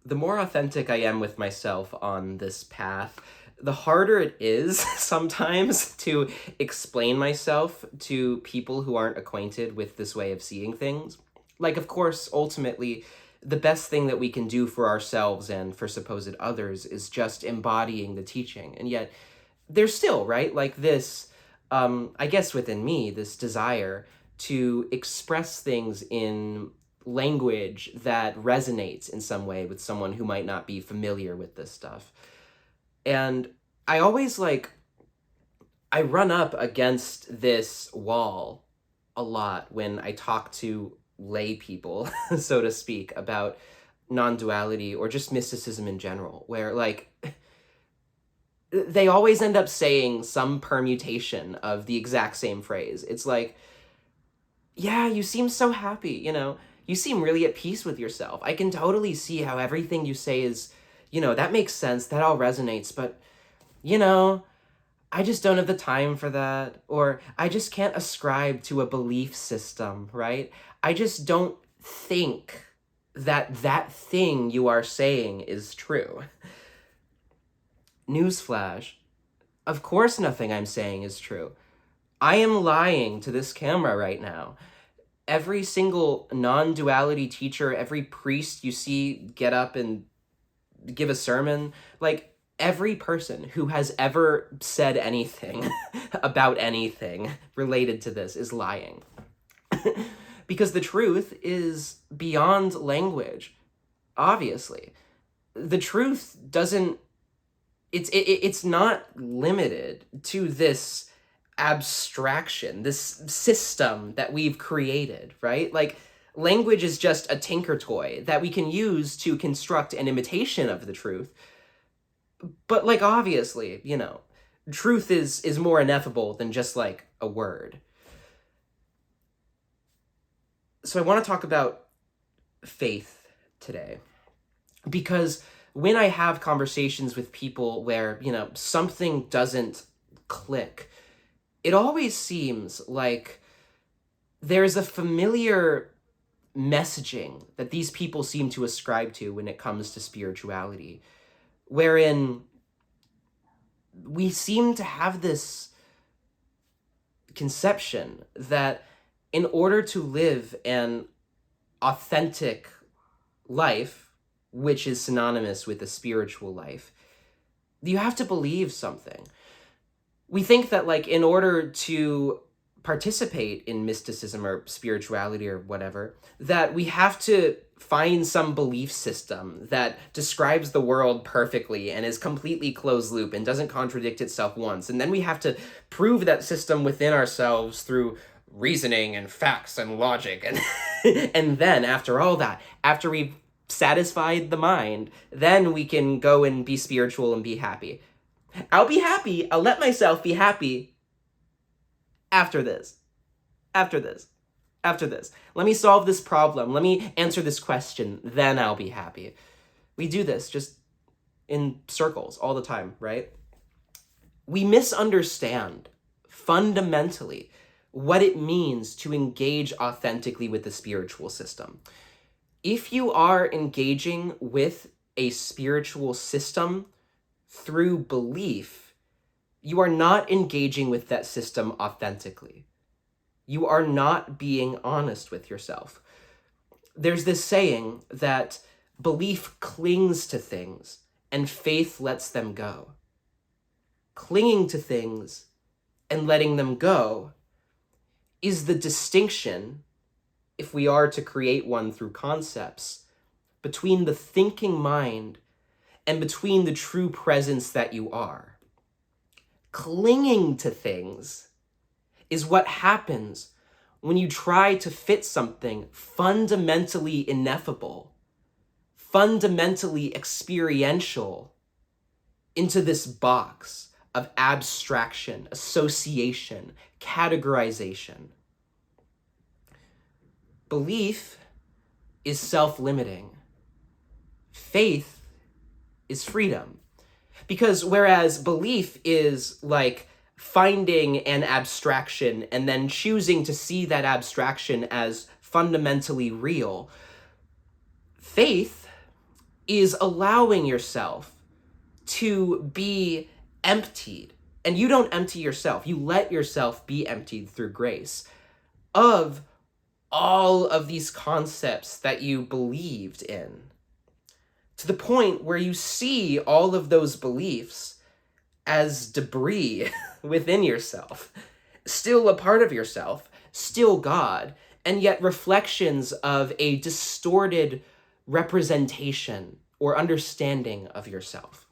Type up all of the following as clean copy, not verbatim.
the more authentic I am with myself on this path, the harder it is sometimes to explain myself to people who aren't acquainted with this way of seeing things. Like, of course, ultimately, the best thing that we can do for ourselves and for supposed others is just embodying the teaching. And yet, there's still, right, like this, I guess within me, this desire to express things in language that resonates in some way with someone who might not be familiar with this stuff. And I always I run up against this wall a lot when I talk to lay people, so to speak, about non-duality or just mysticism in general, where they always end up saying some permutation of the exact same phrase. It's like, yeah, you seem so happy, you seem really at peace with yourself. I can totally see how everything you say is, that makes sense, that all resonates, but, I just don't have the time for that, or I just can't ascribe to a belief system, right? I just don't think that that thing you are saying is true. Newsflash, of course nothing I'm saying is true. I am lying to this camera right now. Every single non-duality teacher, every priest you see get up and give a sermon, every person who has ever said anything about anything related to this is lying. Because the truth is beyond language, obviously. The truth doesn't, it's not limited to this abstraction, this system that we've created, right? Language is just a tinker toy that we can use to construct an imitation of the truth. But obviously, truth is more ineffable than just a word. So I want to talk about faith today, because when I have conversations with people where, something doesn't click, it always seems like there's a familiar messaging that these people seem to ascribe to when it comes to spirituality, wherein we seem to have this conception that in order to live an authentic life, which is synonymous with a spiritual life, you have to believe something. We think that in order to participate in mysticism or spirituality or whatever, that we have to find some belief system that describes the world perfectly and is completely closed loop and doesn't contradict itself once. And then we have to prove that system within ourselves through reasoning and facts and logic. And and then after all that, after we've satisfied the mind, then we can go and be spiritual and be happy. I'll be happy. I'll let myself be happy after this. After this. After this. Let me solve this problem. Let me answer this question. Then I'll be happy. We do this just in circles all the time, right? We misunderstand fundamentally what it means to engage authentically with the spiritual system. If you are engaging with a spiritual system through belief, you are not engaging with that system authentically. You are not being honest with yourself. There's this saying that belief clings to things and faith lets them go. Clinging to things and letting them go is the distinction, if we are to create one through concepts, between the thinking mind and between the true presence that you are. Clinging to things is what happens when you try to fit something fundamentally ineffable, fundamentally experiential into this box of abstraction, association, categorization. Belief is self-limiting. Faith is freedom. Because whereas belief is finding an abstraction and then choosing to see that abstraction as fundamentally real, faith is allowing yourself to be emptied. And you don't empty yourself. You let yourself be emptied through grace of all of these concepts that you believed in, to the point where you see all of those beliefs as debris within yourself, still a part of yourself, still God, and yet reflections of a distorted representation or understanding of yourself.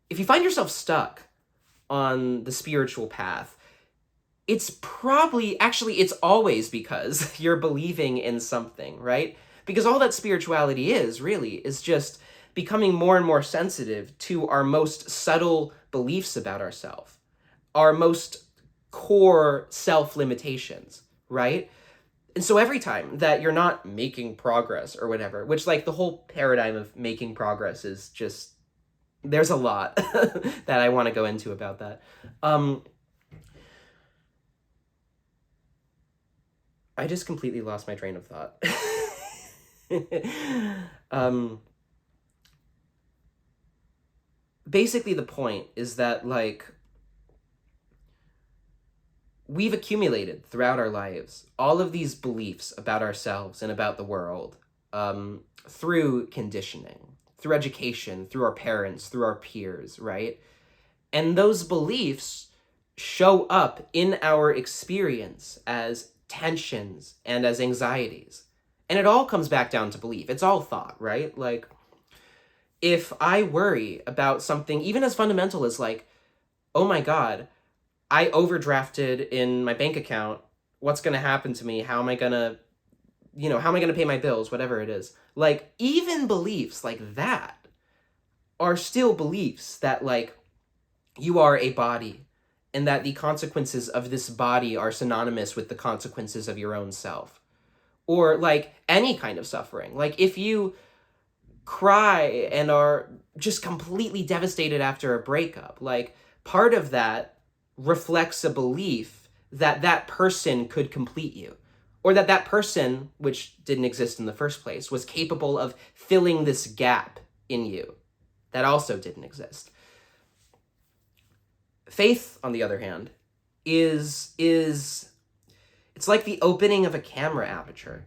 If you find yourself stuck on the spiritual path, it's probably, actually, it's always because you're believing in something, right? Because all that spirituality is, really, is just becoming more and more sensitive to our most subtle beliefs about ourselves, our most core self-limitations, right? And so every time that you're not making progress or whatever, which, like, the whole paradigm of making progress is just, there's a lot that I want to go into about that. I just completely lost my train of thought. Basically, the point is that, like, we've accumulated throughout our lives all of these beliefs about ourselves and about the world, through conditioning, through education, through our parents, through our peers, right? And those beliefs show up in our experience as tensions and as anxieties. And it all comes back down to belief. It's all thought, right? Like, if I worry about something even as fundamental as, like, oh my God, I overdrafted in my bank account, what's going to happen to me? How am I going to, how am I going to pay my bills? Whatever it is. Like, even beliefs like that are still beliefs that, like, you are a body and that the consequences of this body are synonymous with the consequences of your own self. Or, like, any kind of suffering. Like, if you cry and are just completely devastated after a breakup, like, part of that reflects a belief that that person could complete you, or that that person, which didn't exist in the first place, was capable of filling this gap in you that also didn't exist. Faith, on the other hand, is it's like the opening of a camera aperture,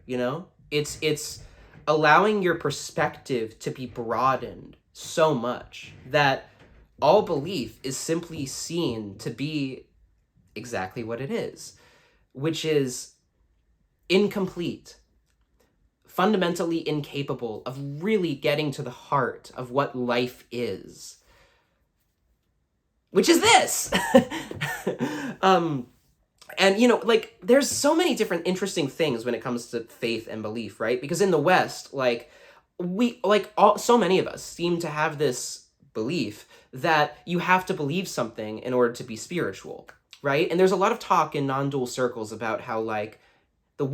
It's allowing your perspective to be broadened so much that all belief is simply seen to be exactly what it is, which is incomplete, fundamentally incapable of really getting to the heart of what life is, which is this. And, like, there's so many different interesting things when it comes to faith and belief, right? Because in the West, like, so many of us seem to have this belief that you have to believe something in order to be spiritual, right? And there's a lot of talk in non-dual circles about how, like, the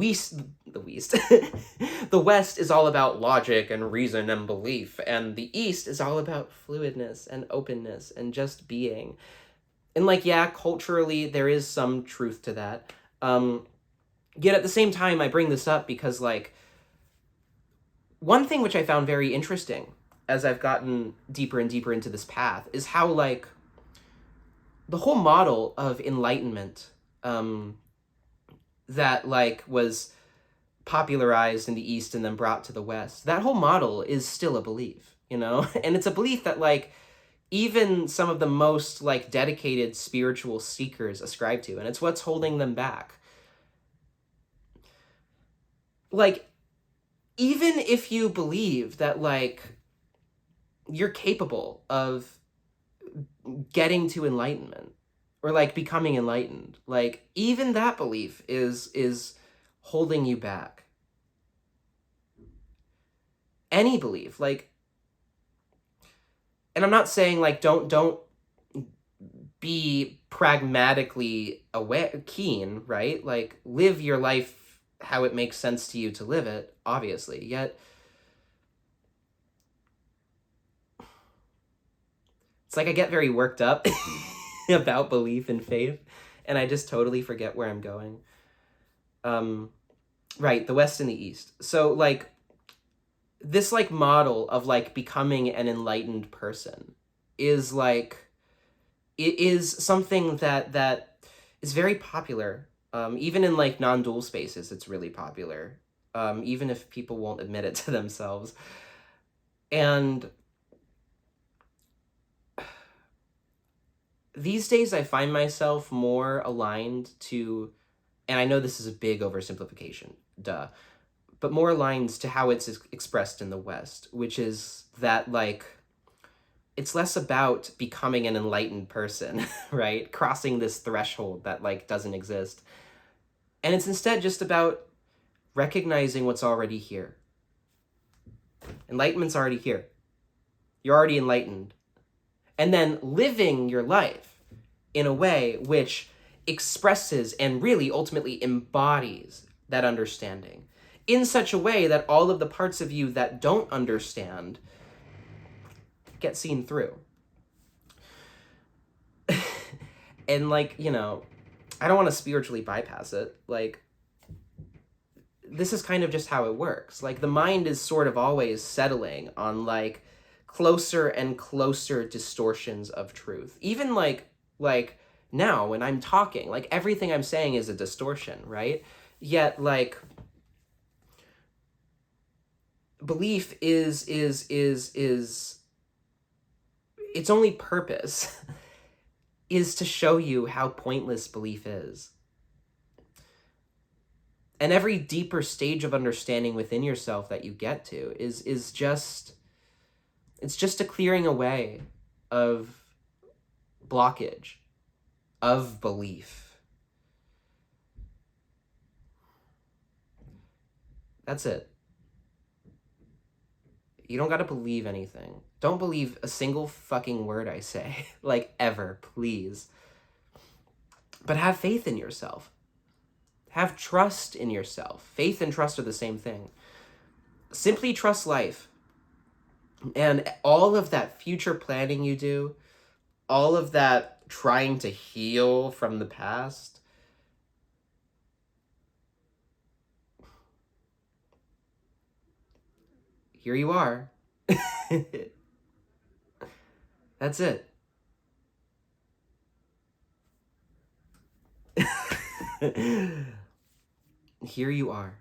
West is all about logic and reason and belief, and the East is all about fluidness and openness and just being. And, like, yeah, culturally, there is some truth to that. Yet at the same time, I bring this up because, like, one thing which I found very interesting as I've gotten deeper and deeper into this path is how, like, the whole model of enlightenment that, like, was popularized in the East and then brought to the West, that whole model is still a belief, And it's a belief that, like, even some of the most, like, dedicated spiritual seekers ascribe to, and it's what's holding them back. Like, even if you believe that, like, you're capable of getting to enlightenment or, like, becoming enlightened, like, even that belief is holding you back. Any belief, like, and I'm not saying, like, don't be pragmatically keen, right? Like, live your life how it makes sense to you to live it, obviously. Yet, it's like I get very worked up about belief and faith, and I just totally forget where I'm going. Right, the West and the East. So, like, this like model of like becoming an enlightened person is like, it is something that is very popular. Even in like non-dual spaces, it's really popular. Even if people won't admit it to themselves. And these days I find myself more aligned to, and I know this is a big oversimplification, duh, but more aligned to how it's expressed in the West, which is that like, it's less about becoming an enlightened person, right? Crossing this threshold that like doesn't exist. And it's instead just about recognizing what's already here. Enlightenment's already here. You're already enlightened. And then living your life in a way which expresses and really ultimately embodies that understanding in such a way that all of the parts of you that don't understand get seen through. And like, you know, I don't want to spiritually bypass it. Like, this is kind of just how it works. Like, the mind is sort of always settling on like closer and closer distortions of truth. Even like now when I'm talking, like everything I'm saying is a distortion, right? Yet like belief is its only purpose is to show you how pointless belief is. And every deeper stage of understanding within yourself that you get to is just, it's just a clearing away of blockage, of belief. That's it. You don't gotta believe anything. Don't believe a single fucking word I say, like ever, please. But have faith in yourself. Have trust in yourself. Faith and trust are the same thing. Simply trust life. And all of that future planning you do, all of that trying to heal from the past, here you are. That's it. Here you are.